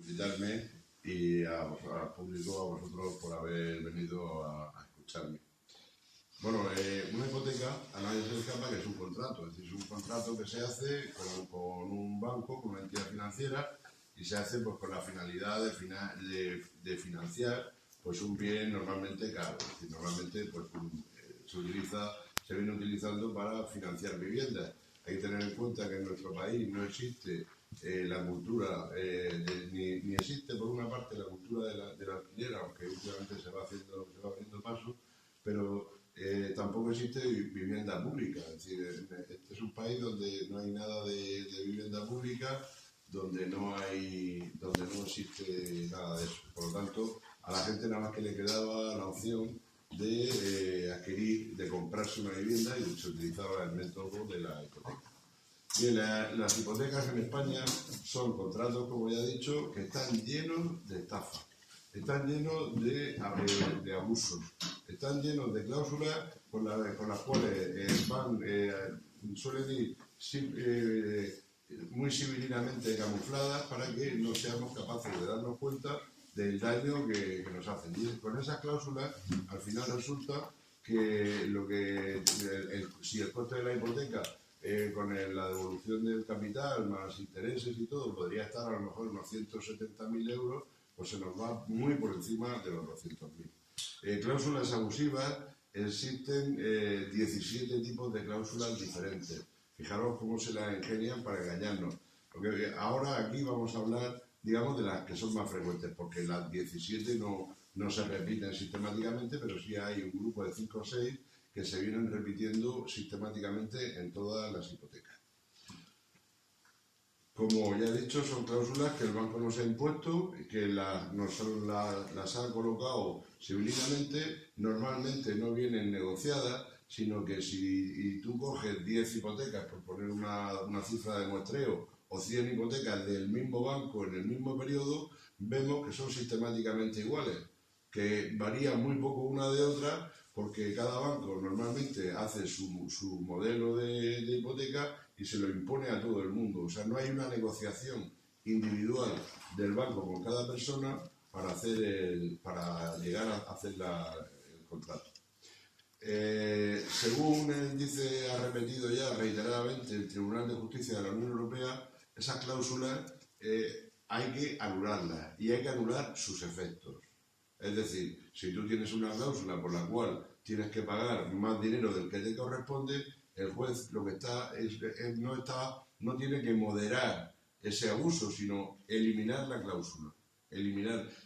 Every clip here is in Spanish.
invitarme y al público, a vosotros, por haber venido a escucharme. Bueno, una hipoteca a nadie se le escapa que es un contrato, es decir, es un contrato que se hace con un banco, con una entidad financiera, y se hace pues con la finalidad de financiar pues un bien normalmente caro. Es decir, normalmente pues, se viene utilizando para financiar viviendas. Hay que tener en cuenta que en nuestro país no existe la cultura, ni existe por una parte la cultura del alquiler, aunque últimamente se va abriendo paso, pero tampoco existe vivienda pública. Es decir, este es un país donde no hay nada de vivienda pública, donde no existe nada de eso. Por lo tanto, a la gente nada más que le quedaba la opción de adquirir, de comprarse una vivienda, y se utilizaba el método de la hipoteca. Bien, las hipotecas en España son contratos, como ya he dicho, que están llenos de estafas, están llenos de abusos, están llenos de cláusulas con las cuales suelen ir muy civilinamente camufladas para que no seamos capaces de darnos cuenta del daño que nos hacen. Y con esas cláusulas, al final resulta que si el coste de la hipoteca con la devolución del capital más intereses y todo podría estar a lo mejor unos 170.000 euros, pues se nos va muy por encima de los 200.000. Cláusulas abusivas, existen 17 tipos de cláusulas diferentes. Fijaros cómo se las ingenian para engañarnos. Porque ahora aquí vamos a hablar, digamos, de las que son más frecuentes, porque las 17 no se repiten sistemáticamente, pero sí hay un grupo de 5 o 6 que se vienen repitiendo sistemáticamente en todas las hipotecas. Como ya he dicho, son cláusulas que el banco nos ha impuesto, que las ha colocado civilinamente. Normalmente no vienen negociadas, sino que si tú coges 10 hipotecas, por poner una cifra de muestreo, o 100 hipotecas del mismo banco en el mismo periodo, vemos que son sistemáticamente iguales, que varían muy poco una de otra, porque cada banco normalmente hace su modelo de hipoteca y se lo impone a todo el mundo. O sea, no hay una negociación individual del banco con cada persona para llegar a hacer el contrato. Según el índice ha repetido ya reiteradamente el Tribunal de Justicia de la Unión Europea, esas cláusulas hay que anularlas y hay que anular sus efectos. Es decir, si tú tienes una cláusula por la cual tienes que pagar más dinero del que te corresponde, el juez lo que no tiene que moderar ese abuso, sino eliminar la cláusula.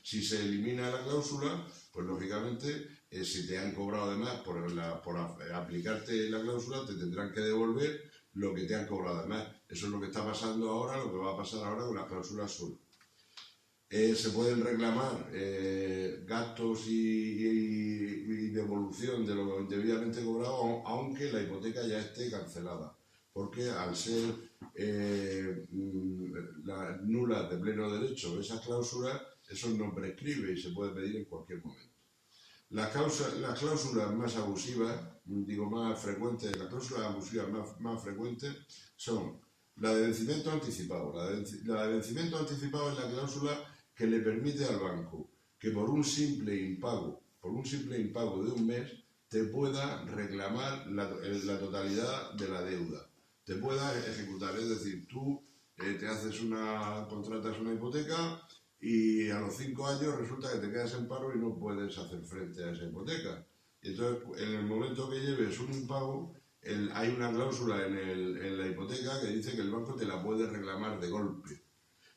Si se elimina la cláusula, pues lógicamente, si te han cobrado además por aplicarte la cláusula, te tendrán que devolver lo que te han cobrado además. Eso es lo que está pasando ahora, lo que va a pasar ahora con las cláusulas SUR. Se pueden reclamar gastos y devolución de lo indebidamente cobrado, aunque la hipoteca ya esté cancelada, porque al ser nulas de pleno derecho esas cláusulas, eso no prescribe y se puede pedir en cualquier momento. Las cláusulas más abusivas, más frecuentes, las cláusulas abusivas más frecuentes son la de vencimiento anticipado. La de vencimiento anticipado es la cláusula que le permite al banco que por un simple impago de un mes, te pueda reclamar la totalidad de la deuda, te pueda ejecutar. Es decir, tú contratas una hipoteca y a los 5 años resulta que te quedas en paro y no puedes hacer frente a esa hipoteca. Y entonces, en el momento que lleves un impago, hay una cláusula en la hipoteca que dice que el banco te la puede reclamar de golpe.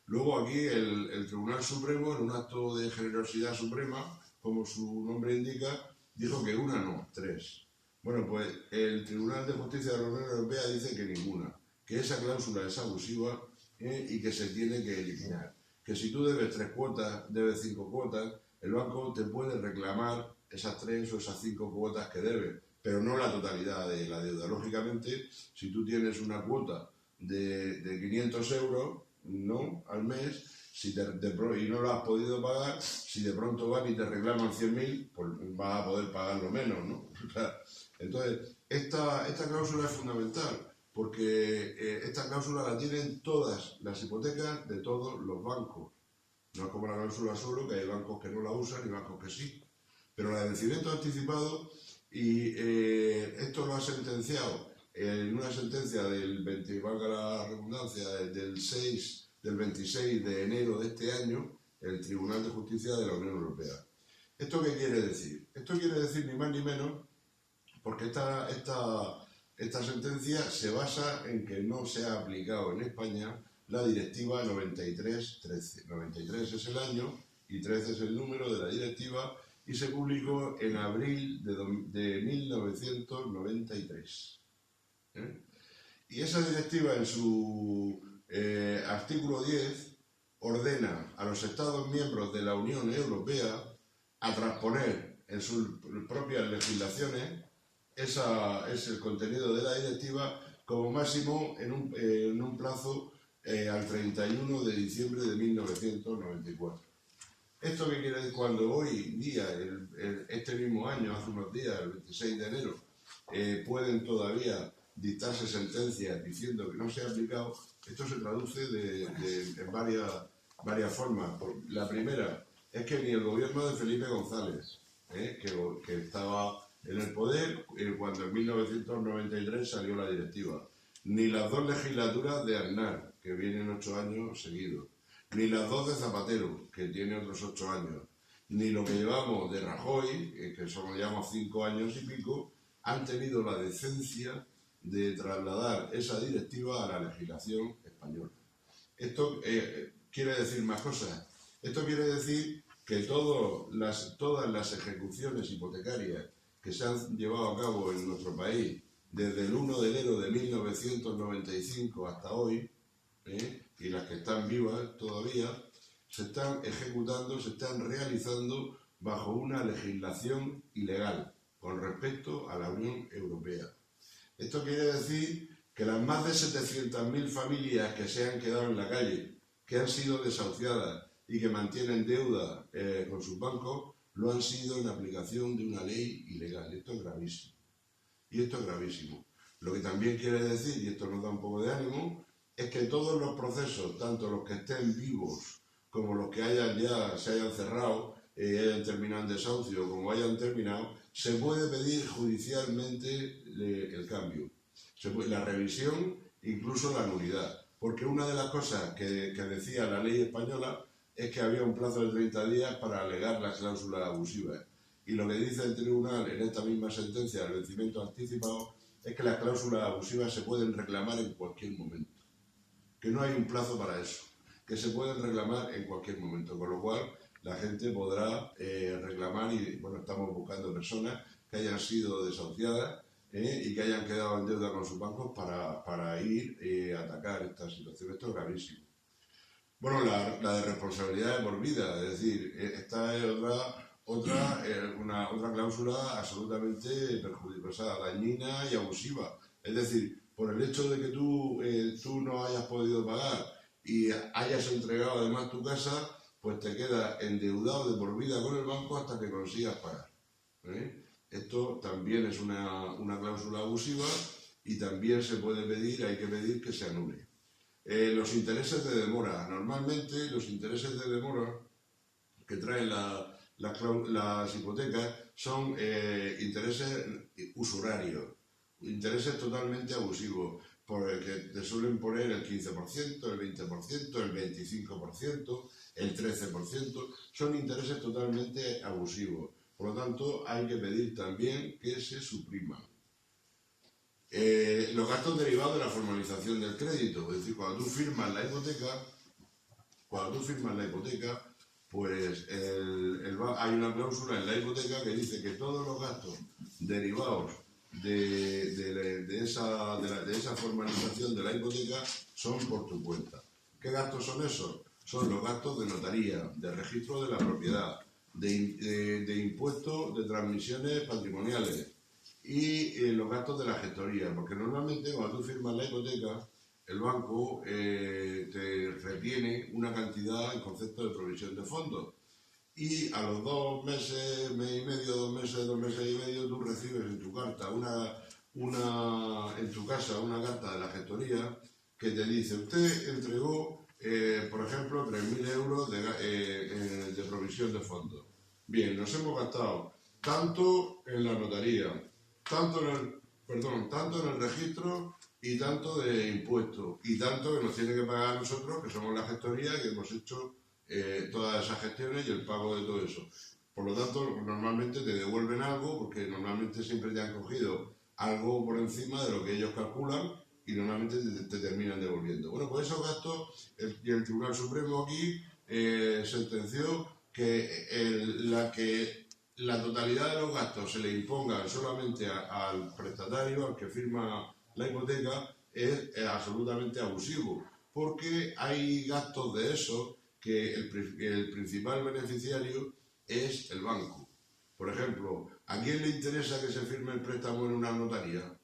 Luego aquí el Tribunal Supremo, en un acto de generosidad suprema, como su nombre indica, dijo que una no, 3. Bueno, pues el Tribunal de Justicia de la Unión Europea dice que ninguna, que esa cláusula es abusiva y que se tiene que eliminar. Que si tú debes 3 cuotas, debes 5 cuotas, el banco te puede reclamar esas 3 o esas 5 cuotas que debes, pero no la totalidad de la deuda. Lógicamente, si tú tienes una cuota de 500 euros, ¿no?, al mes, y no lo has podido pagar, si de pronto van y te reclaman 100.000, pues vas a poder pagarlo menos, ¿no? Entonces, esta cláusula es fundamental, porque esta cláusula la tienen todas las hipotecas de todos los bancos. No es como la cláusula suelo, que hay bancos que no la usan y bancos que sí. Pero la de vencimiento anticipado, y esto lo ha sentenciado en una sentencia del 20, valga la redundancia, del 26 de enero de este año, el Tribunal de Justicia de la Unión Europea. ¿Esto qué quiere decir? Esto quiere decir ni más ni menos, porque esta sentencia se basa en que no se ha aplicado en España la directiva 93-13. 93 es el año y 13 es el número de la directiva, y se publicó en abril de 1993. Y esa directiva, en su artículo 10, ordena a los Estados miembros de la Unión Europea a transponer en sus propias legislaciones es el contenido de la directiva, como máximo en un plazo al 31 de diciembre de 1994. ¿Esto qué quiere decir? Cuando hoy día, este mismo año, hace unos días, el 26 de enero, pueden todavía dictarse sentencias diciendo que no se ha aplicado, esto se traduce en varias formas. La primera es que ni el gobierno de Felipe González, que estaba en el poder cuando en 1993 salió la directiva, ni las dos legislaturas de Aznar, que vienen 8 años seguidos, ni las dos de Zapatero, que tiene otros 8 años, ni lo que llevamos de Rajoy, que solo llevamos 5 años y pico, han tenido la decencia de trasladar esa directiva a la legislación española. Esto quiere decir más cosas. Esto quiere decir que todas las ejecuciones hipotecarias que se han llevado a cabo en nuestro país desde el 1 de enero de 1995 hasta hoy, y las que están vivas todavía, se están ejecutando, se están realizando bajo una legislación ilegal con respecto a la Unión Europea. Esto quiere decir que las más de 700.000 familias que se han quedado en la calle, que han sido desahuciadas y que mantienen deuda con sus bancos, lo han sido en aplicación de una ley ilegal. Esto es gravísimo. Y esto es gravísimo. Lo que también quiere decir, y esto nos da un poco de ánimo, es que todos los procesos, tanto los que estén vivos como los que se hayan cerrado, hayan terminado en desahucio, como hayan terminado, se puede pedir judicialmente el cambio, la revisión, incluso la nulidad. Porque una de las cosas que decía la ley española es que había un plazo de 30 días para alegar las cláusulas abusivas. Y lo que dice el tribunal en esta misma sentencia del vencimiento anticipado es que las cláusulas abusivas se pueden reclamar en cualquier momento. Que no hay un plazo para eso, que se pueden reclamar en cualquier momento, con lo cual la gente podrá reclamar, y bueno, estamos buscando personas que hayan sido desahuciadas y que hayan quedado en deuda con sus bancos para ir a atacar esta situación. Esto es gravísimo. Bueno, la de responsabilidad de por vida, es decir, esta es otra cláusula absolutamente perjudicial, dañina y abusiva. Es decir, por el hecho de que tú no hayas podido pagar y hayas entregado además tu casa, pues te quedas endeudado de por vida con el banco hasta que consigas pagar. Esto también es una cláusula abusiva y también se puede pedir, hay que pedir que se anule. Los intereses de demora. Normalmente los intereses de demora que traen las hipotecas son intereses usurarios, intereses totalmente abusivos, por el que te suelen poner el 15%, el 20%, el 25%, el 13%, son intereses totalmente abusivos. Por lo tanto, hay que pedir también que se supriman. Los gastos derivados de la formalización del crédito, es decir, cuando tú firmas la hipoteca, pues hay una cláusula en la hipoteca que dice que todos los gastos derivados de esa formalización de la hipoteca son por tu cuenta. ¿Qué gastos son esos? Son los gastos de notaría, de registro de la propiedad, de impuestos de transmisiones patrimoniales y los gastos de la gestoría, porque normalmente cuando tú firmas la hipoteca, el banco te retiene una cantidad en concepto de provisión de fondos. Y a los 2 meses, mes y medio, 2 meses y medio, tú recibes en tu carta en tu casa una carta de la gestoría que te dice: usted entregó por ejemplo, 3.000 euros de provisión de fondos. Bien, nos hemos gastado tanto en la notaría, tanto en el registro y tanto de impuestos, y tanto que nos tiene que pagar a nosotros, que somos la gestoría, que hemos hecho todas esas gestiones y el pago de todo eso. Por lo tanto, normalmente te devuelven algo, porque normalmente siempre te han cogido algo por encima de lo que ellos calculan y normalmente te terminan devolviendo. Bueno, pues esos gastos, el Tribunal Supremo aquí sentenció que la totalidad de los gastos se le impongan solamente al prestatario, al que firma la hipoteca, es absolutamente abusivo, porque hay gastos de esos que el principal beneficiario es el banco. Por ejemplo, ¿a quién le interesa que se firme el préstamo en una notaría?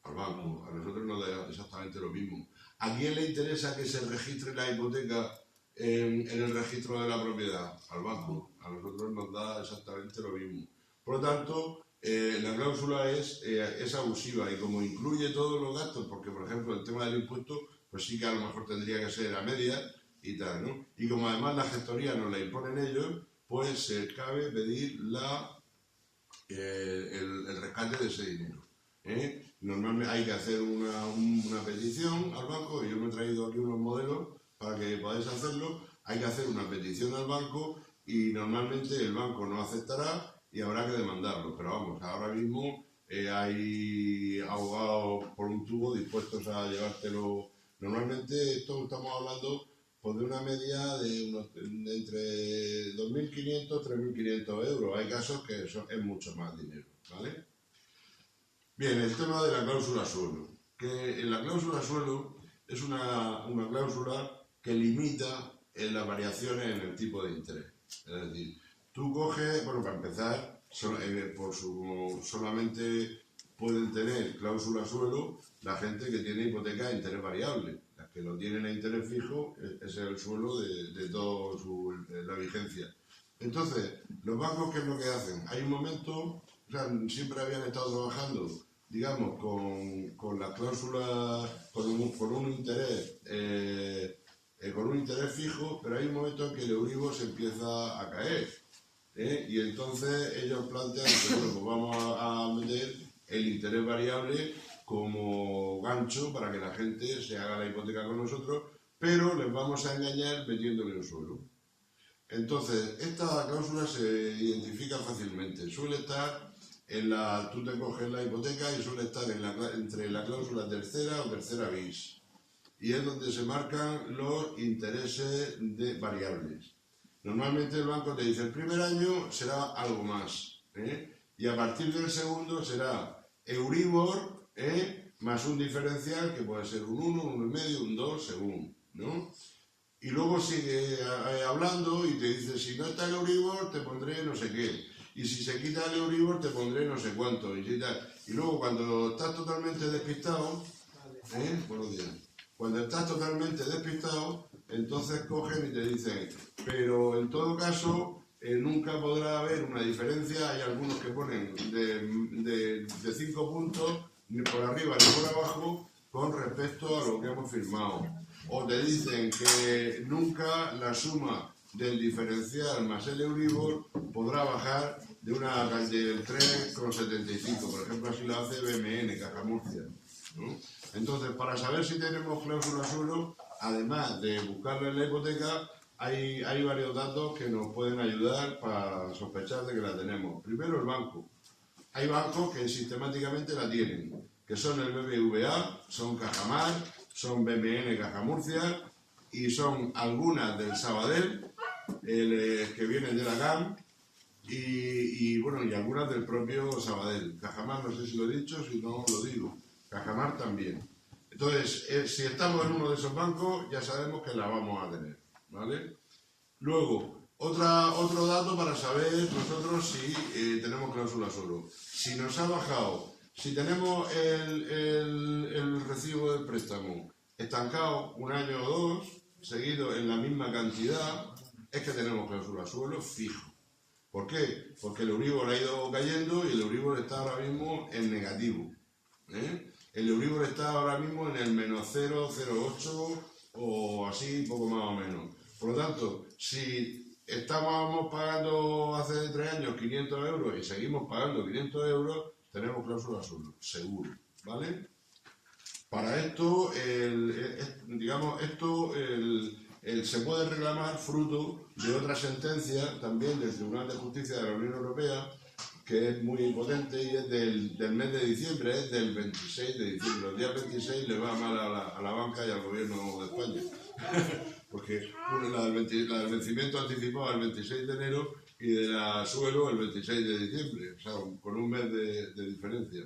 Al banco. A nosotros nos da exactamente lo mismo. ¿A quién le interesa que se registre la hipoteca en el registro de la propiedad? Al banco. A nosotros nos da exactamente lo mismo. Por lo tanto, la cláusula es abusiva, y como incluye todos los gastos, porque por ejemplo el tema del impuesto, pues sí que a lo mejor tendría que ser a medias y tal, ¿no? Y como además la gestoría nos la imponen ellos, pues se cabe pedir el rescate de ese dinero. Normalmente hay que hacer una petición al banco, y yo me he traído aquí unos modelos para que podáis hacerlo. Hay que hacer una petición al banco y normalmente el banco no aceptará y habrá que demandarlo. Pero vamos, ahora mismo hay abogados por un tubo dispuestos a llevártelo. Normalmente esto estamos hablando pues de una media de entre 2.500 y 3.500 euros. Hay casos que es mucho más dinero, ¿vale? Bien, el tema de la cláusula suelo. Que la cláusula suelo es una cláusula que limita las variaciones en el tipo de interés. Es decir, tú coges, bueno, para empezar, solamente pueden tener cláusula suelo la gente que tiene hipoteca de interés variable. Las que lo tienen a interés fijo, ese es el suelo de toda la vigencia. Entonces, los bancos, ¿qué es lo que hacen? Hay un momento, o sea, siempre habían estado trabajando, digamos, con la cláusula, con un interés fijo, pero hay un momento en que el Euribor se empieza a caer. Y entonces ellos plantean que bueno, pues vamos a meter el interés variable como gancho para que la gente se haga la hipoteca con nosotros, pero les vamos a engañar metiéndole un suelo. Entonces, esta cláusula se identifica fácilmente. Suele estar tú te coges la hipoteca y suele estar entre la cláusula tercera o tercera bis. Y es donde se marcan los intereses variables. Normalmente el banco te dice el primer año será algo más, y a partir del segundo será Euribor más un diferencial que puede ser un 1, un 1,5, un 2, según, ¿no? Y luego sigue hablando y te dice, si no está el Euribor te pondré no sé qué, y si se quita el Euribor te pondré no sé cuánto, y tal. Y luego cuando estás totalmente despistado, buenos días, cuando estás totalmente despistado, entonces cogen y te dicen, pero en todo caso nunca podrá haber una diferencia. Hay algunos que ponen de 5 puntos, ni por arriba ni por abajo, con respecto a lo que hemos firmado. O te dicen que nunca la suma del diferencial más el Euribor podrá bajar del 3,75, por ejemplo, así lo hace BMN, Caja Murcia, ¿no? Entonces, para saber si tenemos cláusula suelo, además de buscarla en la hipoteca, hay varios datos que nos pueden ayudar para sospechar de que la tenemos. Primero, el banco. Hay bancos que sistemáticamente la tienen, que son el BBVA, son Cajamar, son BMN Caja Murcia, y son algunas del Sabadell, que vienen de la GAM, y algunas del propio Sabadell. Cajamar, no sé si lo he dicho, si no lo digo. Cajamar también. Entonces, si estamos en uno de esos bancos, ya sabemos que la vamos a tener, ¿vale? Luego, otro dato para saber nosotros si tenemos cláusula suelo. Si nos ha bajado, si tenemos el recibo del préstamo estancado un año o dos, seguido en la misma cantidad, es que tenemos cláusula suelo fijo. ¿Por qué? Porque el Euribor ha ido cayendo y el Euribor está ahora mismo en negativo. El Euribor está ahora mismo en el menos 0,08 o así, poco más o menos. Por lo tanto, si estábamos pagando hace 3 años 500 euros y seguimos pagando 500 euros, tenemos cláusula azul, seguro, ¿vale? Para esto, se puede reclamar fruto de otra sentencia también del Tribunal de Justicia de la Unión Europea, que es muy potente y es del mes de diciembre, es del 26 de diciembre. Los días 26 le va mal a la banca y al gobierno de España, porque la del vencimiento anticipado el 26 de enero y de la suelo el 26 de diciembre, o sea, con un mes de diferencia.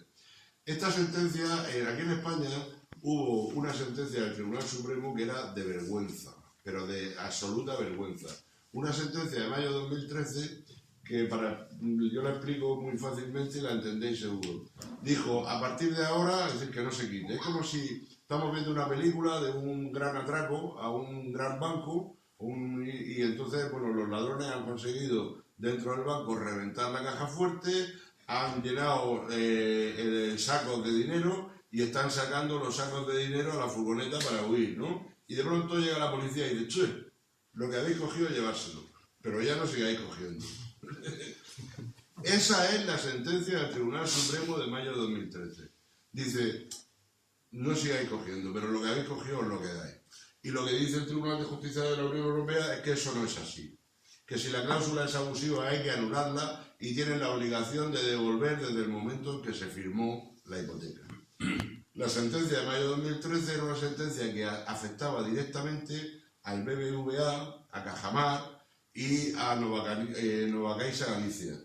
Esta sentencia, aquí en España, hubo una sentencia del Tribunal Supremo que era de vergüenza, pero de absoluta vergüenza. Una sentencia de mayo de 2013 que yo la explico muy fácilmente y la entendéis seguro. Dijo, a partir de ahora, es decir, que no se quite. Es como si estamos viendo una película de un gran atraco a un gran banco y entonces, bueno, los ladrones han conseguido dentro del banco reventar la caja fuerte, han llenado sacos de dinero y están sacando los sacos de dinero a la furgoneta para huir, ¿no? Y de pronto llega la policía y dice, che, lo que habéis cogido, llevárselo, pero ya no sigáis cogiendo. Esa es la sentencia del Tribunal Supremo de mayo de 2013. Dice, no sigáis cogiendo, pero lo que habéis cogido os lo quedáis. Y lo que dice el Tribunal de Justicia de la Unión Europea es que eso no es así. Que si la cláusula es abusiva hay que anularla y tienen la obligación de devolver desde el momento en que se firmó la hipoteca. La sentencia de mayo de 2013 era una sentencia que afectaba directamente al BBVA, a Cajamar y a Nova Caixa Galicia.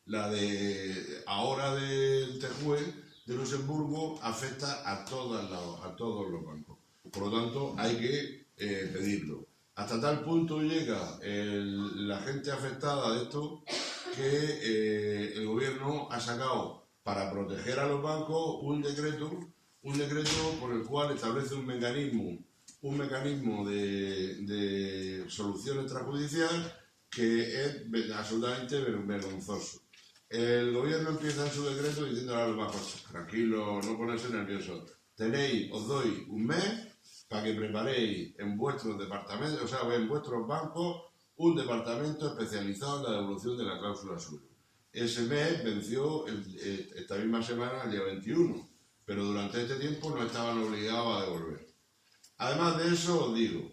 La de ahora del TJUE de Luxemburgo afecta a todos los bancos. Por lo tanto, hay que pedirlo. Hasta tal punto llega la gente afectada de esto que el gobierno ha sacado para proteger a los bancos un decreto por el cual establece un mecanismo de solución extrajudicial que es absolutamente vergonzoso. El gobierno empieza en su decreto diciendo a los bancos, tranquilos, no ponerse nerviosos, os doy un mes para que preparéis en vuestros departamentos, o sea, en vuestros bancos, un departamento especializado en la devolución de la cláusula suelo. Ese mes venció esta misma semana, el día 21, pero durante este tiempo no estaban obligados a devolver. Además de eso, os digo,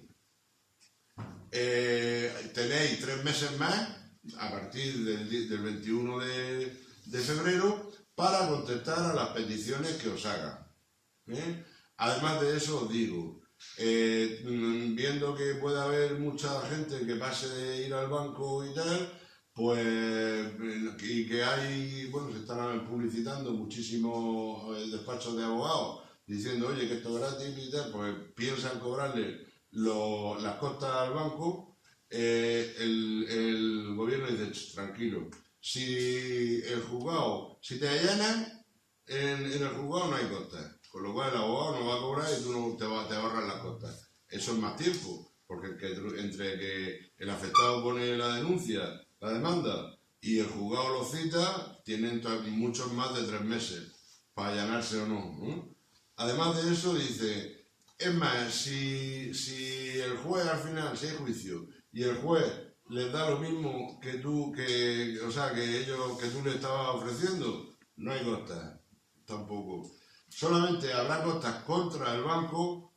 tenéis 3 meses más, a partir del 21 de febrero, para contestar a las peticiones que os hagan. Además de eso, os digo, viendo que puede haber mucha gente que pase de ir al banco y tal, pues, y que se están publicitando muchísimos despachos de abogados diciendo, oye, que esto es gratis y tal, pues piensan cobrarle las costas al banco. El gobierno dice, tranquilo, si te allanan, en el juzgado no hay costas, con lo cual el abogado no va a cobrar y tú no te ahorras las costas. Eso es más tiempo, porque entre que el afectado pone la denuncia, la demanda, y el juzgado lo cita, tienen muchos más de 3 meses para allanarse o no, ¿no? Además de eso dice, es más, si el juez al final, si hay juicio, y el juez les da lo mismo que tú le estabas ofreciendo, no hay costas, tampoco. Solamente habrá costas contra el banco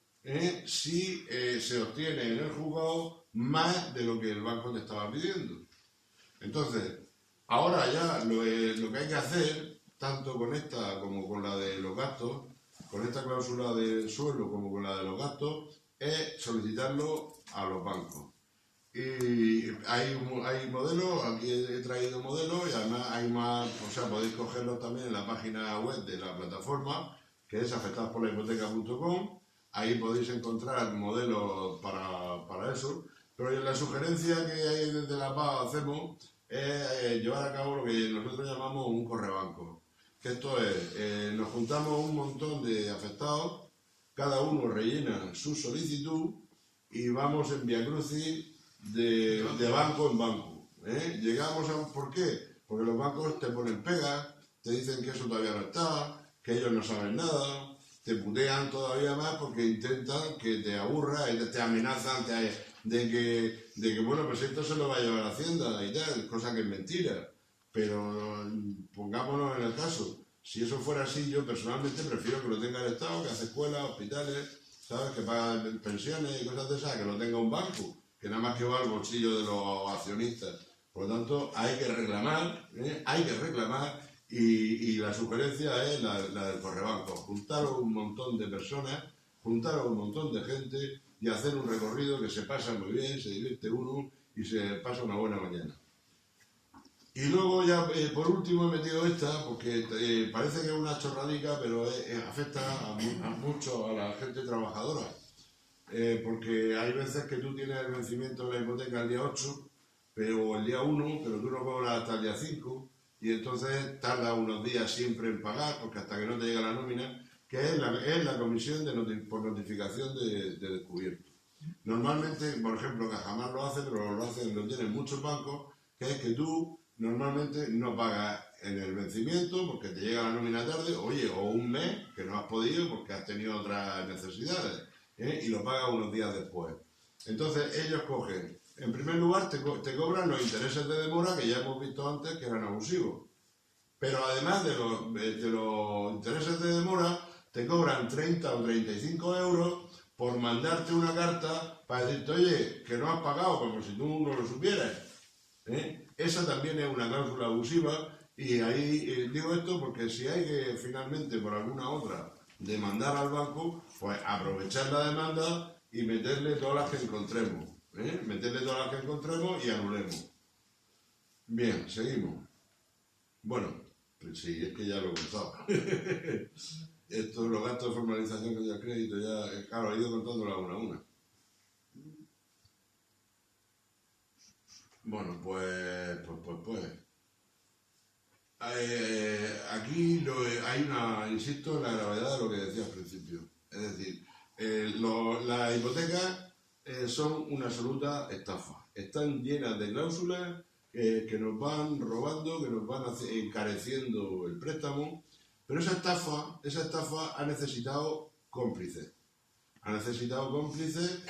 si se obtiene en el juzgado más de lo que el banco te estaba pidiendo. Entonces, ahora ya lo que hay que hacer, tanto con esta como con la de los gastos, con esta cláusula de suelo como con la de los gastos, es solicitarlo a los bancos. Y hay modelos, aquí he traído modelos y además hay más, o sea, podéis cogerlos también en la página web de la plataforma, que es afectadosporlahipoteca.com. Ahí podéis encontrar modelos para eso. Pero la sugerencia que hay desde la PA hacemos es llevar a cabo lo que nosotros llamamos un correbanco. Que esto es, nos juntamos un montón de afectados, cada uno rellena su solicitud y vamos en viacrucis de banco en banco. Llegamos ¿por qué? Porque los bancos te ponen pegas, te dicen que eso todavía no está, que ellos no saben nada, te putean todavía más porque intentan que te aburra, te amenazan de que, bueno, pues esto se lo va a llevar a Hacienda y tal, cosa que es mentira. Pero pongámonos en el caso, si eso fuera así, yo personalmente prefiero que lo tenga el Estado, que hace escuelas, hospitales, ¿sabes? Que paga pensiones y cosas de esas, que lo tenga un banco, que nada más que va al bolsillo de los accionistas. Por lo tanto, hay que reclamar, y la sugerencia es la del Correbanco, juntar un montón de personas, juntar a un montón de gente y hacer un recorrido que se pasa muy bien, se divierte uno y se pasa una buena mañana. Y luego ya, por último, he metido esta, porque parece que es una chorradica, pero afecta mucho a la gente trabajadora. Porque hay veces que tú tienes el vencimiento de la hipoteca el día 8, pero el día 1, pero tú no cobras hasta el día 5, y entonces tarda unos días siempre en pagar, porque hasta que no te llega la nómina, que es la comisión por notificación de descubierto. Normalmente, por ejemplo, Cajamar lo hace, pero lo tienen muchos bancos, que es que tú normalmente no pagas en el vencimiento porque te llega la nómina tarde, oye, o un mes que no has podido porque has tenido otras necesidades, y lo pagas unos días después. Entonces ellos cogen, en primer lugar te cobran los intereses de demora que ya hemos visto antes que eran abusivos, pero además de los intereses de demora te cobran 30 o 35 euros por mandarte una carta para decirte, oye, que no has pagado, como si tú no lo supieras. Esa también es una cláusula abusiva, y ahí digo esto porque si hay que finalmente por alguna otra demandar al banco, pues aprovechar la demanda y meterle todas las que encontremos, y anulemos. Bien, seguimos. Bueno, pues sí, es que ya lo he contado. Estos, los gastos de formalización que ya crédito, ya, claro, he ido contándola una a una. Bueno, pues. Aquí insisto en la gravedad de lo que decía al principio. Es decir, las hipotecas son una absoluta estafa. Están llenas de cláusulas que nos van robando, que nos van encareciendo el préstamo, pero esa estafa ha necesitado cómplices. Ha necesitado cómplices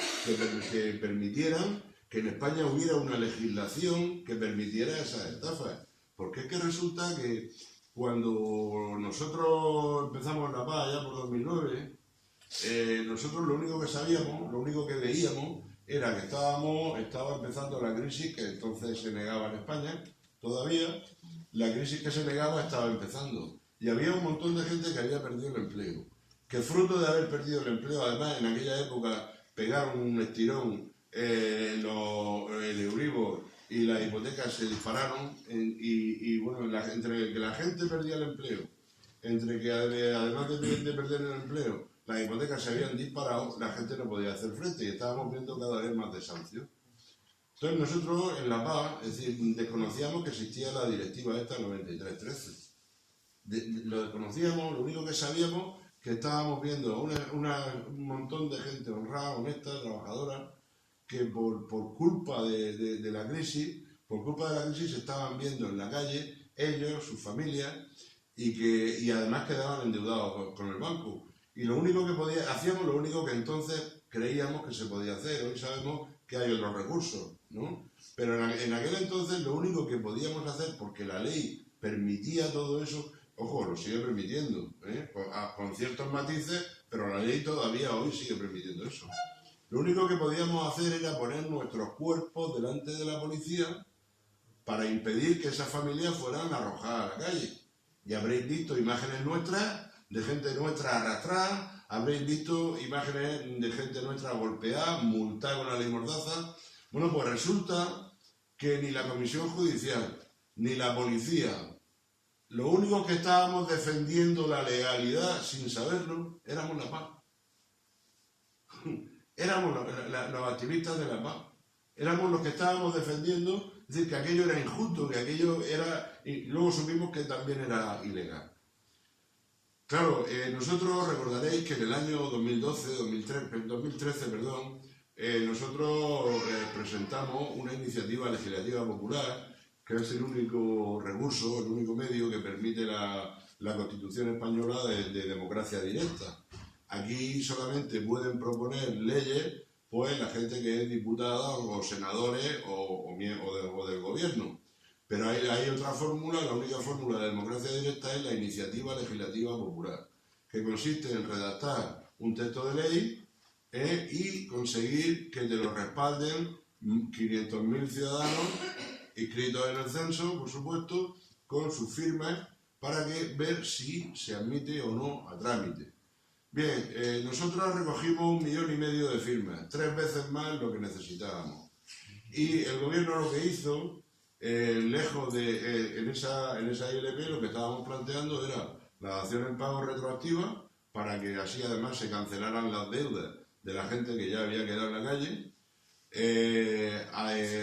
que permitieran que en España hubiera una legislación que permitiera esas estafas. Porque es que resulta que cuando nosotros empezamos la paz ya por 2009, nosotros lo único que sabíamos, lo único que veíamos, era que estaba empezando la crisis que entonces se negaba en España, todavía. La crisis que se negaba estaba empezando. Y había un montón de gente que había perdido el empleo. Que fruto de haber perdido el empleo, además en aquella época pegaron un estirón el Euribor y las hipotecas se dispararon, y bueno, entre que la gente perdía el empleo, entre que además de perder el empleo, las hipotecas se habían disparado, la gente no podía hacer frente y estábamos viendo cada vez más desahucios. Entonces nosotros en La Paz, es decir, desconocíamos que existía la directiva esta 9313. Lo desconocíamos, lo único que sabíamos que estábamos viendo un montón de gente honrada, honesta, trabajadora, que por culpa de la crisis, se estaban viendo en la calle, ellos, sus familias, y además quedaban endeudados con el banco. Y hacíamos lo único que entonces creíamos que se podía hacer. Hoy sabemos que hay otros recursos, ¿no? Pero en aquel entonces lo único que podíamos hacer, porque la ley permitía todo eso, ojo, lo sigue permitiendo, con ciertos matices, pero la ley todavía hoy sigue permitiendo eso. Lo único que podíamos hacer era poner nuestros cuerpos delante de la policía para impedir que esas familias fueran arrojadas a la calle. Y habréis visto imágenes nuestras, de gente nuestra arrastrada, habréis visto imágenes de gente nuestra golpeada, multada con la ley Mordaza. Bueno, pues resulta que ni la Comisión Judicial, ni la policía, lo único que estábamos defendiendo la legalidad sin saberlo, éramos La Paz. Éramos los activistas de La Paz. Éramos los que estábamos defendiendo, es decir, que aquello era injusto, que aquello era... Y luego supimos que también era ilegal. Claro, nosotros recordaréis que en el año 2013, nosotros presentamos una iniciativa legislativa popular, que es el único recurso, el único medio que permite la Constitución española de democracia directa. Aquí solamente pueden proponer leyes pues la gente que es diputada o senadores o del gobierno. Pero hay otra fórmula, la única fórmula de democracia directa es la iniciativa legislativa popular, que consiste en redactar un texto de ley y conseguir que te lo respalden 500.000 ciudadanos inscritos en el censo, por supuesto, con sus firmas, para ver si se admite o no a trámite. Bien, nosotros recogimos 1,5 millones de firmas, 3 veces más lo que necesitábamos. Y el gobierno lo que hizo, lejos de, en esa ILP, lo que estábamos planteando era la dación en pago retroactiva, para que así además se cancelaran las deudas de la gente que ya había quedado en la calle.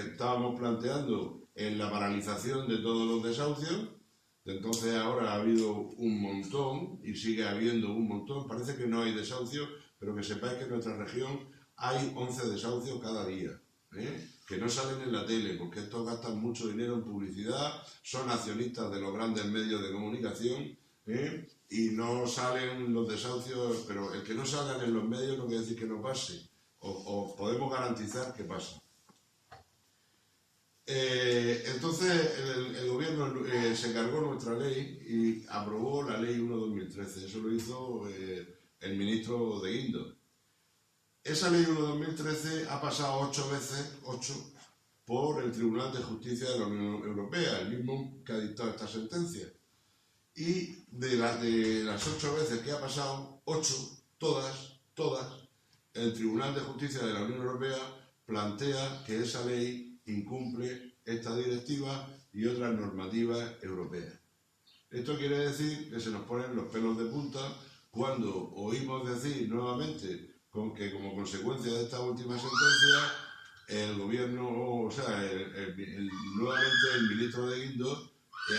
Estábamos planteando la paralización de todos los desahucios. Entonces ahora ha habido un montón y sigue habiendo un montón. Parece que no hay desahucios, pero que sepáis que en nuestra región hay 11 desahucios cada día, que no salen en la tele, porque estos gastan mucho dinero en publicidad, son accionistas de los grandes medios de comunicación, y no salen los desahucios, pero el que no salgan en los medios no quiere decir que no pase, o podemos garantizar que pasa. Entonces el gobierno se cargó nuestra ley y aprobó la ley 1/2013. Eso lo hizo el ministro de Guindos. Esa ley 1/2013 ha pasado 8 veces, por el Tribunal de Justicia de la Unión Europea, el mismo que ha dictado esta sentencia. Y de las 8 veces que ha pasado, 8, todas, el Tribunal de Justicia de la Unión Europea plantea que esa ley incumple esta directiva y otras normativas europeas. Esto quiere decir que se nos ponen los pelos de punta cuando oímos decir nuevamente que como consecuencia de esta última sentencia el gobierno, nuevamente el ministro de Guindos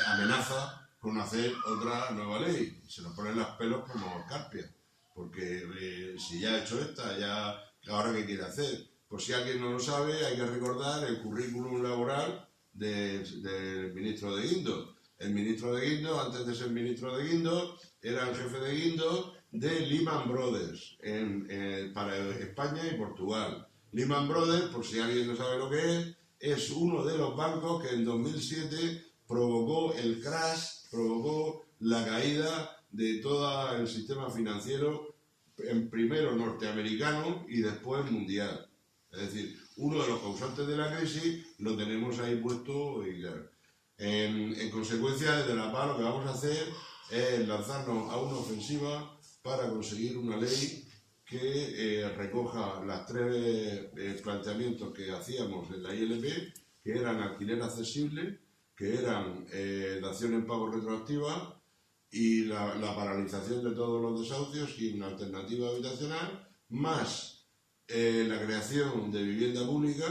amenaza con hacer otra nueva ley. Se nos ponen los pelos como escarpias, porque si ya ha hecho esta, ¿ahora qué quiere hacer? Por si alguien no lo sabe, hay que recordar el currículum laboral del ministro de Guindos. El ministro de Guindos, antes de ser ministro de Guindos, era el jefe de Guindos de Lehman Brothers para España y Portugal. Lehman Brothers, por si alguien no sabe lo que es uno de los bancos que en 2007 provocó el crash, provocó la caída de todo el sistema financiero, primero norteamericano y después mundial. Es decir, uno de los causantes de la crisis lo tenemos ahí puesto y claro. En consecuencia, desde la PAH lo que vamos a hacer es lanzarnos a una ofensiva para conseguir una ley que recoja los 3 planteamientos que hacíamos en la ILP, que eran alquiler accesible, que eran dación en pago retroactiva y la paralización de todos los desahucios y una alternativa habitacional, más la creación de vivienda pública,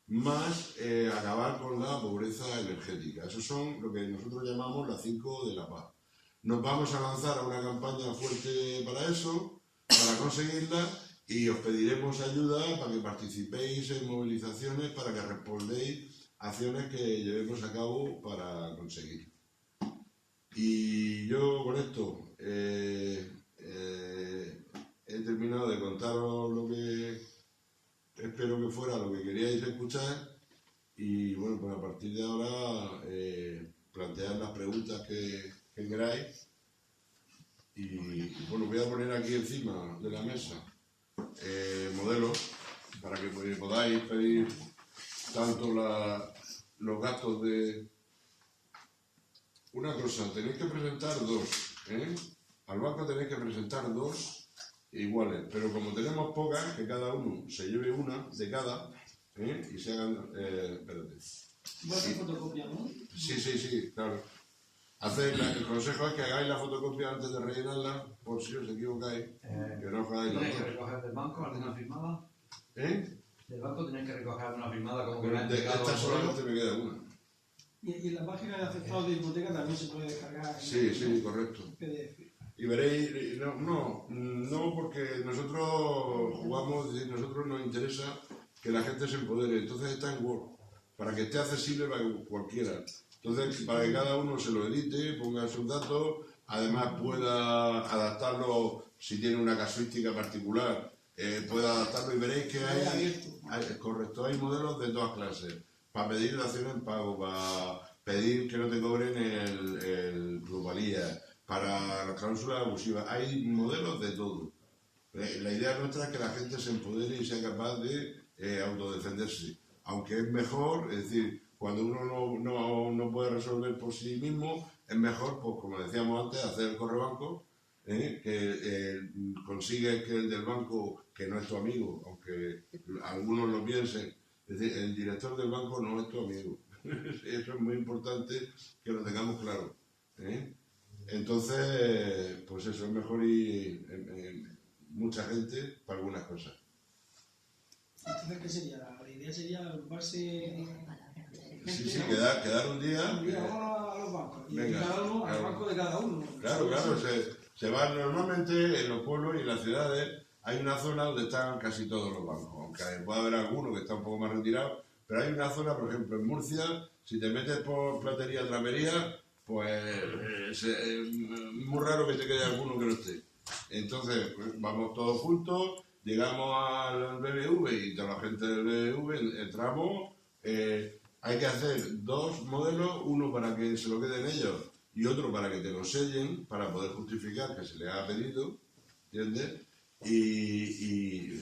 más acabar con la pobreza energética. Esos son lo que nosotros llamamos las 5 de la paz. Nos vamos a lanzar a una campaña fuerte para eso, para conseguirla, y os pediremos ayuda para que participéis en movilizaciones, para que respondéis acciones que llevemos a cabo para conseguir. Y yo con esto he terminado de contaros lo que espero que fuera lo que queríais escuchar, y bueno, pues a partir de ahora plantead las preguntas que queráis, y bueno, voy a poner aquí encima de la mesa modelos para que podáis pedir tanto los gastos de... Una cosa, tenéis que presentar 2, al banco tenéis que presentar 2 iguales, pero como tenemos pocas, que cada uno se lleve una de cada, y se hagan... espérate. ¿Vas a fotocopia, no? Sí, claro. El consejo es que hagáis la fotocopia antes de rellenarla, por si os equivocáis, que no os hagáis ¿Tenéis que recoger del banco alguna firmada? ¿Del banco tenéis que recoger alguna firmada como que me ha indicado? Esta solamente me queda una. Y en la página de afectados de hipoteca también se puede descargar. Sí, correcto. PDF. Y veréis, no, porque nosotros jugamos, nosotros nos interesa que la gente se empodere, entonces está en Word, para que esté accesible para cualquiera. Entonces, para que cada uno se lo edite, ponga sus datos, además pueda adaptarlo si tiene una casuística particular, puede adaptarlo y veréis que hay modelos de todas clases. Para pedir dación en pago, para pedir que no te cobren el plusvalía, para las cláusulas abusivas, hay modelos de todo. La idea nuestra es que la gente se empodere y sea capaz de autodefenderse. Aunque es mejor, es decir, cuando uno no puede resolver por sí mismo, es mejor, pues como decíamos antes, hacer el correbanco, que consigue que el del banco, que no es tu amigo, aunque algunos lo piensen, es decir, el director del banco no es tu amigo. Eso es muy importante que lo tengamos claro. Entonces, pues eso, es mejor ir mucha gente para algunas cosas. Entonces, ¿qué sería? La idea sería agruparse... Sí, quedar un día... Vamos a los bancos. Y Venga, cada uno al claro. banco de cada uno. Claro, se van normalmente en los pueblos y en las ciudades. Hay una zona donde están casi todos los bancos, aunque puede haber alguno que está un poco más retirado, pero hay una zona, por ejemplo, en Murcia, si te metes por Platería, Tramería, pues es muy raro que te quede alguno que no esté. Entonces, pues, vamos todos juntos, llegamos al BBV y toda la gente del BBV entramos. Hay que hacer dos modelos, uno para que se lo queden ellos y otro para que te lo sellen, para poder justificar que se les ha pedido, ¿entiendes? Y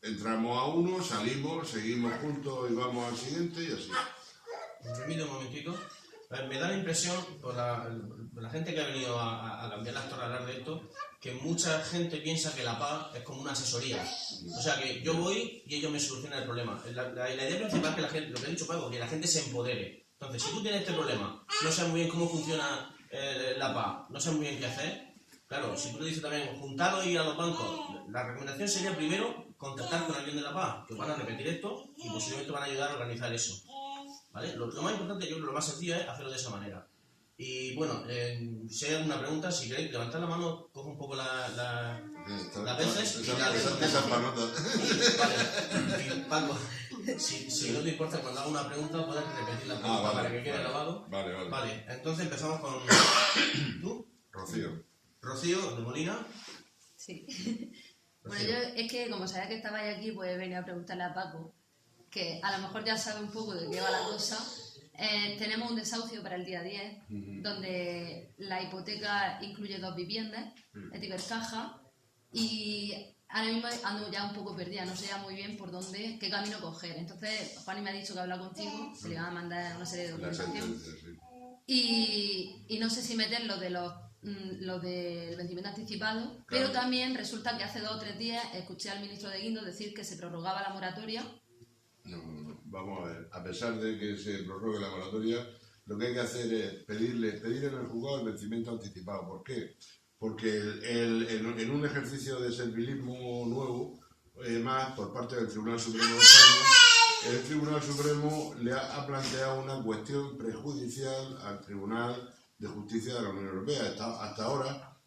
entramos a uno, salimos, seguimos juntos y vamos al siguiente y así. Me permite un momentito. Me da la impresión, por la gente que ha venido a cambiar la actora de esto, que mucha gente piensa que la PA es como una asesoría. O sea, que yo voy y ellos me solucionan el problema. La idea principal es que la gente, lo que ha dicho Paco, que la gente se empodere. Entonces, si tú tienes este problema, no sabes muy bien cómo funciona la PA, no sabes muy bien qué hacer, claro, si tú le dices también, juntaros y ir a los bancos, la recomendación sería primero contactar con alguien de la PA, que van a repetir esto y posiblemente van a ayudar a organizar eso. ¿Vale? Lo más importante, yo creo que lo más sencillo es hacerlo de esa manera. Y bueno, si hay alguna pregunta, si queréis levantar la mano, cojo un poco las veces. Esas panotas. Vale, y Paco, si no te importa, cuando haga una pregunta, puedes repetir la pregunta vale, para que quede grabado. Vale. Entonces empezamos con... ¿Tú? Rocío, de Molina. Sí. Rocío. Bueno, yo es que como sabía que estabais aquí, pues he venido a preguntarle a Paco, que a lo mejor ya sabe un poco de qué va la cosa. Tenemos un desahucio para el día 10, donde la hipoteca incluye 2 viviendas, es decir, caja, y ahora mismo ando ya un poco perdida, no sé ya muy bien por dónde, qué camino coger. Entonces, Juani me ha dicho que ha hablado contigo, que le van a mandar una serie de documentación, y no sé si meter lo del vencimiento anticipado, claro. Pero también resulta que hace 2 o 3 días escuché al ministro de Guindos decir que se prorrogaba la moratoria. No, vamos a ver, a pesar de que se prorrogue la moratoria, lo que hay que hacer es pedir en el juzgado el vencimiento anticipado. ¿Por qué? Porque en un ejercicio de servilismo nuevo, más por parte del Tribunal Supremo de España, el Tribunal Supremo le ha planteado una cuestión prejudicial al Tribunal de Justicia de la Unión Europea. Hasta ahora,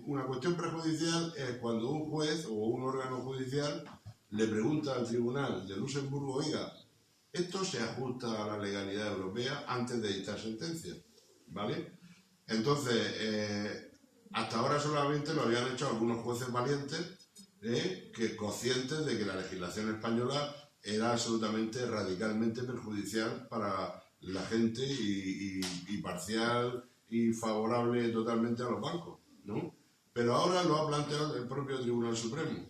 una cuestión prejudicial es cuando un juez o un órgano judicial le pregunta al Tribunal de Luxemburgo, oiga, esto se ajusta a la legalidad europea antes de dictar sentencia, ¿vale? Entonces, hasta ahora solamente lo habían hecho algunos jueces valientes, que conscientes de que la legislación española era absolutamente, radicalmente perjudicial para la gente y parcial y favorable totalmente a los bancos, ¿no? Pero ahora lo ha planteado el propio Tribunal Supremo.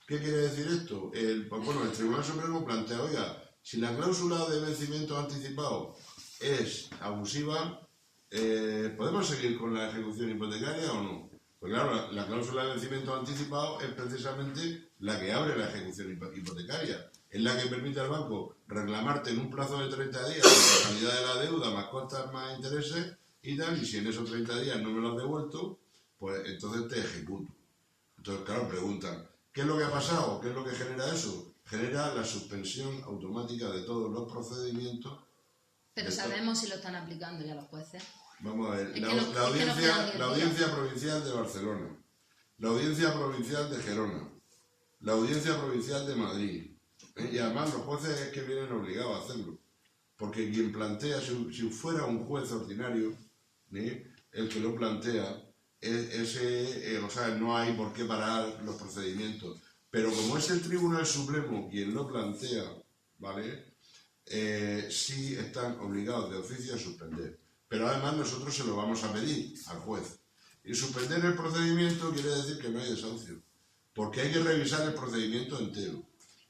¿Qué quiere decir esto? El Tribunal Supremo plantea, oiga, si la cláusula de vencimiento anticipado es abusiva, ¿podemos seguir con la ejecución hipotecaria o no? Pues claro, la cláusula de vencimiento anticipado es precisamente la que abre la ejecución hipotecaria. Es la que permite al banco reclamarte en un plazo de 30 días la totalidad de la deuda, más costas, más intereses y tal, y si en esos 30 días no me lo has devuelto, pues entonces te ejecuto. Entonces, claro, preguntan, ¿qué es lo que ha pasado? ¿Qué es lo que genera eso? Genera la suspensión automática de todos los procedimientos. Pero sabemos si lo están aplicando ya los jueces. Vamos a ver, Es la audiencia provincial de Barcelona, la audiencia provincial de Gerona, la audiencia provincial de Madrid, y además los jueces es que vienen obligados a hacerlo, porque quien plantea, si fuera un juez ordinario, el que lo plantea, o sea, no hay por qué parar los procedimientos. Pero como es el Tribunal Supremo quien lo plantea, ¿vale? Sí están obligados de oficio a suspender. Pero además nosotros se lo vamos a pedir al juez. Y suspender el procedimiento quiere decir que no hay desahucio, porque hay que revisar el procedimiento entero.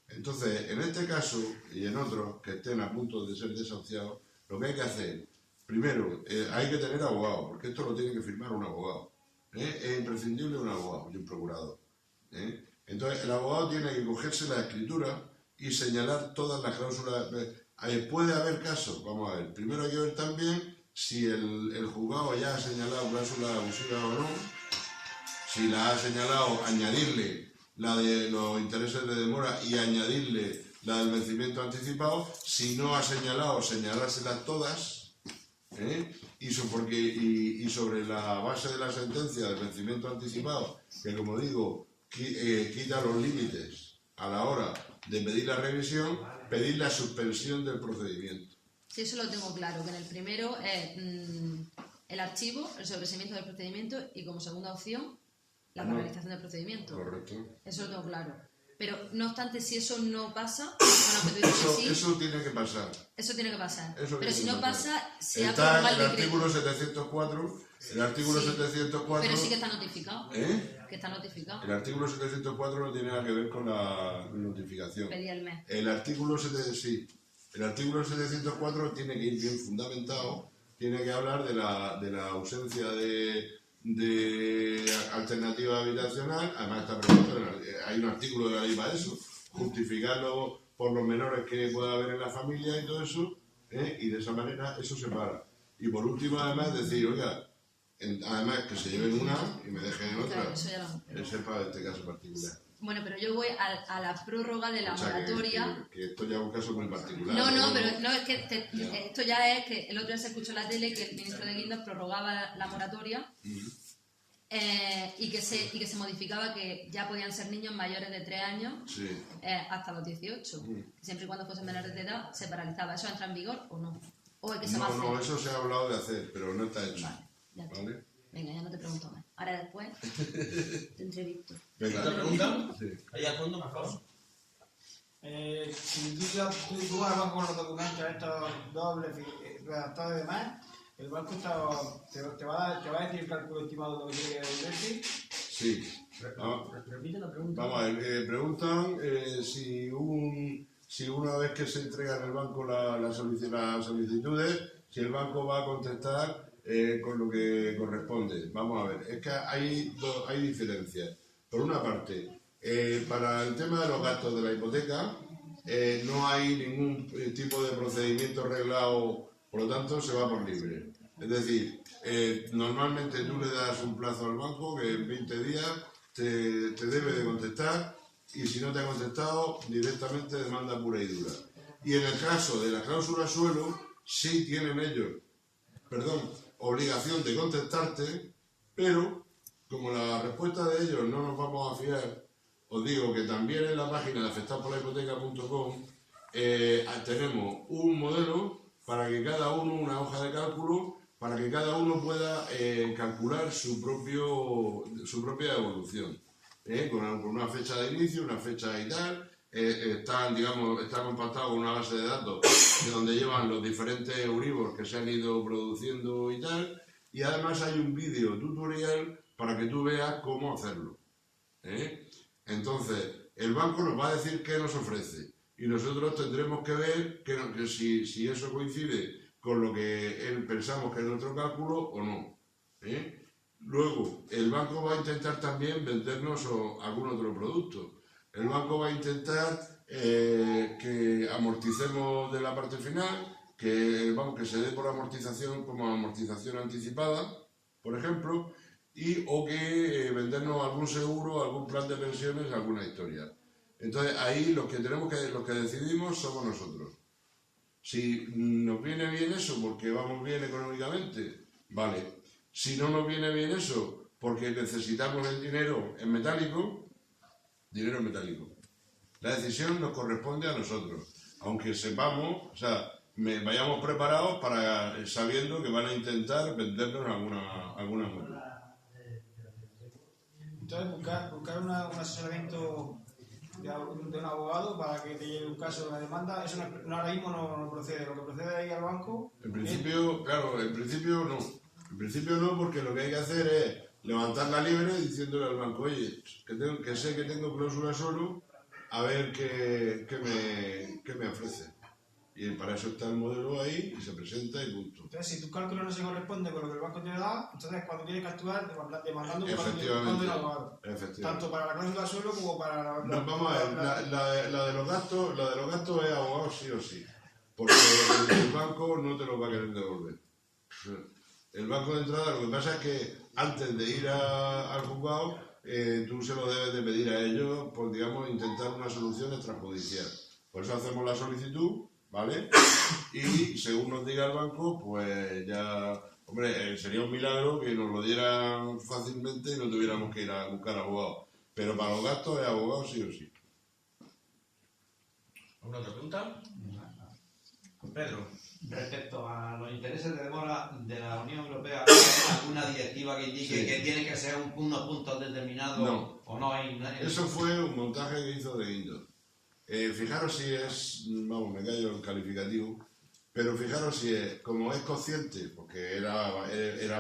Entonces, en este caso y en otros que estén a punto de ser desahuciados, lo que hay que hacer, primero, hay que tener abogado, porque esto lo tiene que firmar un abogado. Es imprescindible un abogado y un procurador. Entonces, el abogado tiene que cogerse la escritura y señalar todas las cláusulas. Puede haber casos, vamos a ver, primero hay que ver también si el juzgado ya ha señalado cláusulas abusivas o no, si la ha señalado, añadirle la de los intereses de demora y añadirle la del vencimiento anticipado, si no ha señalado, señalárselas todas, y sobre la base de la sentencia del vencimiento anticipado, que como digo, quita los límites a la hora de pedir la revisión, pedir la suspensión del procedimiento. Sí, eso lo tengo claro, que en el primero es el archivo, el sobreseimiento del procedimiento y como segunda opción la paralización del procedimiento. Correcto. Eso lo tengo claro. Pero no obstante, si eso no pasa, eso tiene que pasar. Eso tiene que pasar. Eso pero si no pasa, se está aprueba el artículo 704. El artículo 704. Pero sí que está notificado. Que está notificado. El artículo 704 no tiene nada que ver con la notificación. Pedía el mes. El artículo 704 tiene que ir bien fundamentado, tiene que hablar de la ausencia de alternativa habitacional. Además está previsto, hay un artículo de la ley para eso, justificarlo por los menores que pueda haber en la familia y todo eso, y de esa manera eso se para. Y por último, además, decir, oiga, además que se lleven una y me dejen otra. Claro, eso ya lo... Ese es para este caso particular. Bueno, pero yo voy a la prórroga de la moratoria. Que esto ya es un caso muy particular. No, pero no, es que esto ya es que el otro día se escuchó en la tele que el ministro de Guindos prorrogaba la moratoria y que se modificaba que ya podían ser niños mayores de 3 años hasta los 18. Siempre y cuando fuesen menores de edad se paralizaba. ¿Eso entra en vigor o no? ¿O es que se va a hacer? No, eso se ha hablado de hacer, pero no está hecho. Vale, ya está. ¿Vale? Venga, ya no te pregunto más. Ahora después te entrevisto. Venga. ¿Otra pregunta? Sí. Ahí al fondo, por favor. Si tú vas al banco con los documentos estos dobles redactados y demás, el banco te va a decir el cálculo estimado de lo que tiene que devolverte. Sí. Repite la pregunta. Vamos a ver, preguntan si una vez que se entrega en el banco las solicitudes, si el banco va a contestar con lo que corresponde. Vamos a ver, es que hay diferencias. Por una parte, para el tema de los gastos de la hipoteca, no hay ningún tipo de procedimiento reglado, por lo tanto se va por libre. Es decir, normalmente tú le das un plazo al banco que en 20 días te debe de contestar, y si no te ha contestado, directamente demanda pura y dura. Y en el caso de la cláusula suelo, sí tienen ellos, obligación de contestarte, pero como la respuesta de ellos no nos vamos a fiar, os digo que también en la página de afectadosporlahipoteca.com tenemos un modelo para que cada uno, una hoja de cálculo, para que cada uno pueda calcular su propia evolución, con una fecha de inicio, una fecha y tal. Está compactado con una base de datos de donde llevan los diferentes Euribor que se han ido produciendo y tal, y además hay un vídeo tutorial para que tú veas cómo hacerlo. Entonces, el banco nos va a decir qué nos ofrece y nosotros tendremos que ver que si eso coincide con lo que pensamos que es nuestro cálculo o no. Luego, el banco va a intentar también vendernos algún otro producto. El banco va a intentar que amorticemos de la parte final, que se dé por amortización como amortización anticipada, por ejemplo, o que vendernos algún seguro, algún plan de pensiones, alguna historia. Entonces ahí los que decidimos somos nosotros. Si nos viene bien eso porque vamos bien económicamente, vale. Si no nos viene bien eso porque necesitamos el dinero en metálico, dinero en metálico. La decisión nos corresponde a nosotros, aunque sepamos, vayamos preparados sabiendo que van a intentar vendernos alguna mutua. Entonces, buscar un asesoramiento de un abogado para que te lleve un caso de una demanda, eso no, ahora mismo no procede. Lo que procede es ir al banco. En principio, claro, en principio no. En principio no, porque lo que hay que hacer es levantarla libre diciéndole al banco, oye, que sé que tengo cláusula solo, a ver qué me ofrece. Y para eso está el modelo ahí y se presenta y punto. Entonces, si tu cálculo no se corresponde con lo que el banco te da, entonces cuando tienes que actuar, demandando Efectivamente. un abogado. Tanto para la cláusula suelo como para vamos a ver, la de los gastos es abogado sí o sí. Porque el banco no te lo va a querer devolver. El banco de entrada, lo que pasa es que antes de ir al juzgado, tú se lo debes de pedir a ellos, pues digamos, intentar una solución extrajudicial. Por eso hacemos la solicitud, ¿vale? Y según nos diga el banco, pues ya, hombre, sería un milagro que nos lo dieran fácilmente y no tuviéramos que ir a buscar abogado. Pero para los gastos es abogado sí o sí. ¿Alguna otra pregunta? Pedro. Respecto a los intereses de demora de la Unión Europea, ¿hay alguna directiva que indique Sí. que tiene que ser unos puntos determinados No. o no hay? Eso fue un montaje que hizo de Guindos. Fijaros si es, vamos, me callo el calificativo, pero fijaros si es, como es consciente, porque era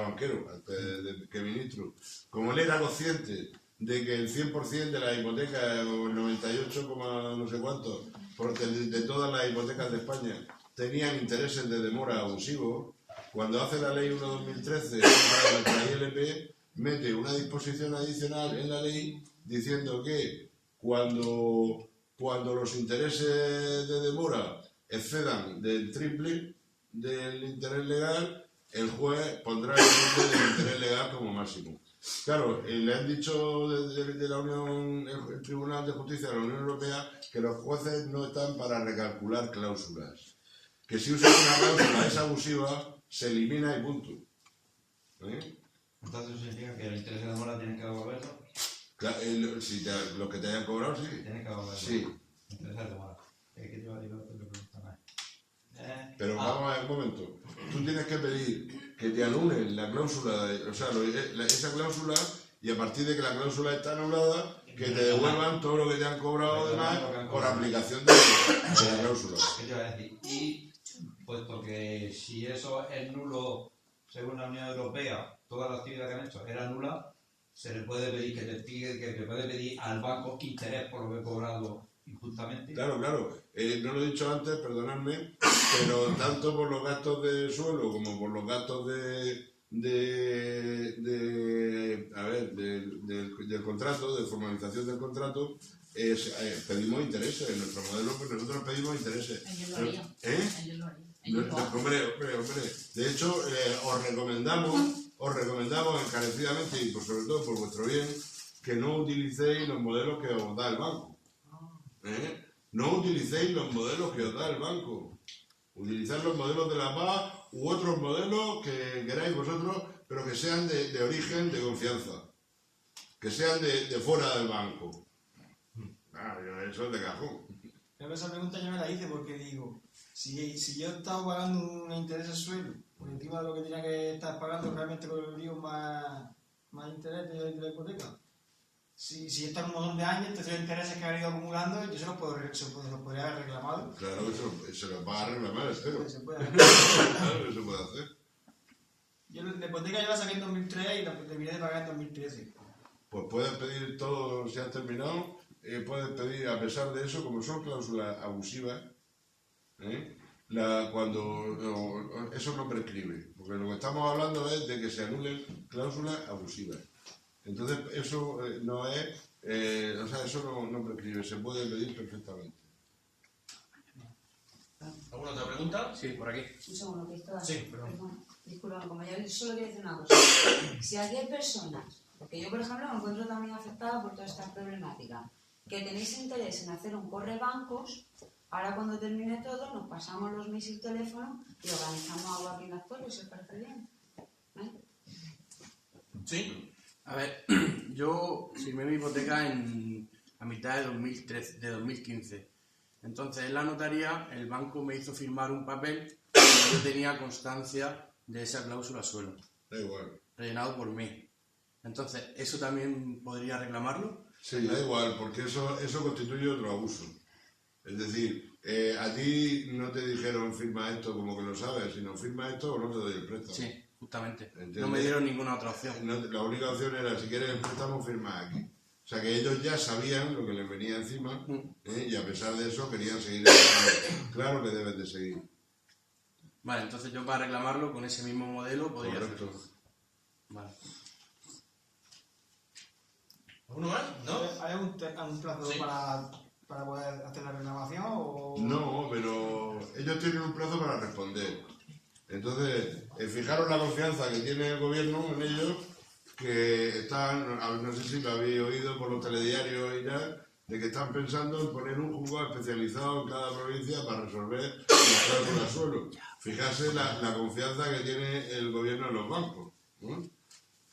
banquero antes de que ministro, como él era consciente de que el 100% de las hipotecas, o el 98, no sé cuánto, de todas las hipotecas de España, tenían intereses de demora abusivos, cuando hace la ley 1/2013 para la ILP, mete una disposición adicional en la ley diciendo que cuando los intereses de demora excedan del triple del interés legal, el juez pondrá el triple del interés legal como máximo. Claro, le han dicho de la Unión, el Tribunal de Justicia de la Unión Europea, que los jueces no están para recalcular cláusulas. Que si usan una cláusula es abusiva, se elimina y punto. Entonces eso significa que los intereses de demora tienen que devolverlo. Claro, los que te hayan cobrado, sí. Tienen que devolverlo. Sí. Intereses de demora. ¿Qué te iba a decir otra pregunta más? Pero vamos a ver un momento. Tú tienes que pedir que te anulen la cláusula, esa cláusula, y a partir de que la cláusula está anulada, que te devuelvan todo lo que te han cobrado además por aplicación de la cláusula. ¿Qué te iba a decir? Y puesto que si eso es nulo según la Unión Europea, toda la actividad que han hecho era nula, se le puede pedir que te puede pedir al banco interés por lo que he cobrado injustamente. Claro. No lo he dicho antes, perdonadme, pero tanto por los gastos de suelo como por los gastos del contrato, de formalización del contrato, pedimos intereses. En nuestro modelo, pues nosotros pedimos intereses. Ellos lo harían. Ellos lo harían. Hombre. De hecho, os recomendamos encarecidamente y sobre todo por vuestro bien que no utilicéis los modelos que os da el banco. No utilicéis los modelos que os da el banco. Utilizad los modelos de la paz u otros modelos que queráis vosotros, pero que sean de origen de confianza. Que sean de fuera del banco. Eso es de cajón. Pero esa pregunta yo me la hice porque digo, si yo estaba pagando un interés de suelo por encima de lo que tenía que estar pagando realmente con el lío más interés de la hipoteca, si están un montón de años, entonces los intereses que han ido acumulando, yo se los podría haber reclamado. Claro que se los va a reclamar, espero. Se puede hacer. Claro que se puede hacer. Yo la hipoteca yo la saqué en 2003 y la terminé de pagar en 2013. Pues puedes pedir todo, si has terminado, puedes pedir, a pesar de eso, como son cláusulas abusivas, eso no prescribe, porque lo que estamos hablando es de que se anulen cláusulas abusivas. Entonces, eso no es, eso no prescribe, se puede pedir perfectamente. ¿Alguna otra pregunta? Sí, por aquí. Un segundo, Cristóbal. Sí, perdón. Disculpa, como yo solo quiero decir una cosa. Si aquí hay personas, porque yo por ejemplo me encuentro también afectada por toda esta problemática, que tenéis interés en hacer un corre bancos, ahora cuando termine todo nos pasamos los mails y el teléfono y organizamos algo aquí en la actual, ¿os parece bien? ¿Sí? A ver, yo firmé mi hipoteca a mitad de 2015. Entonces, en la notaría, el banco me hizo firmar un papel donde yo tenía constancia de esa cláusula suelo, Da igual. rellenado por mí. Entonces, ¿eso también podría reclamarlo? Sí, da igual, porque eso constituye otro abuso. Es decir, a ti no te dijeron firma esto como que lo sabes, sino firma esto o no te doy el préstamo. Sí, justamente. ¿Entiendes? No me dieron ninguna otra opción. La única opción era, si quieres el préstamo, firma aquí. O sea que ellos ya sabían lo que les venía encima, y a pesar de eso querían seguir el préstamo. Claro que deben de seguir. Vale, entonces yo para reclamarlo con ese mismo modelo podría Correcto. hacerlo. Vale. ¿Alguno más? ¿No? ¿Hay un plazo Sí. para poder hacer la reclamación o...? No, pero ellos tienen un plazo para responder. Entonces, fijaros la confianza que tiene el gobierno en ellos, que están, no sé si lo habéis oído por los telediarios y tal, de que están pensando en poner un juzgado especializado en cada provincia para resolver las cláusulas suelo. Fijarse la confianza que tiene el gobierno en los bancos, ¿no?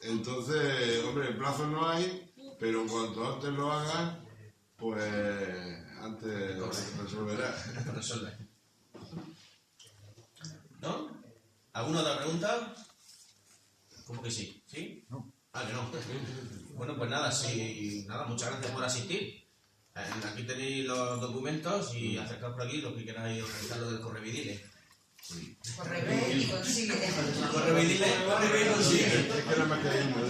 Entonces, hombre, plazos no hay, pero cuanto antes lo hagas, pues antes resolverás. Resuelve. ¿No? ¿Alguna otra pregunta? ¿Cómo que sí? ¿Sí? No. Ah, que no. Bueno, pues nada, sí, nada, muchas gracias por asistir. Aquí tenéis los documentos y acercaos por aquí los que queráis organizar lo del Correvidile. Corre y consigue. Correvidile, consigue. Es que nada más que hay uno.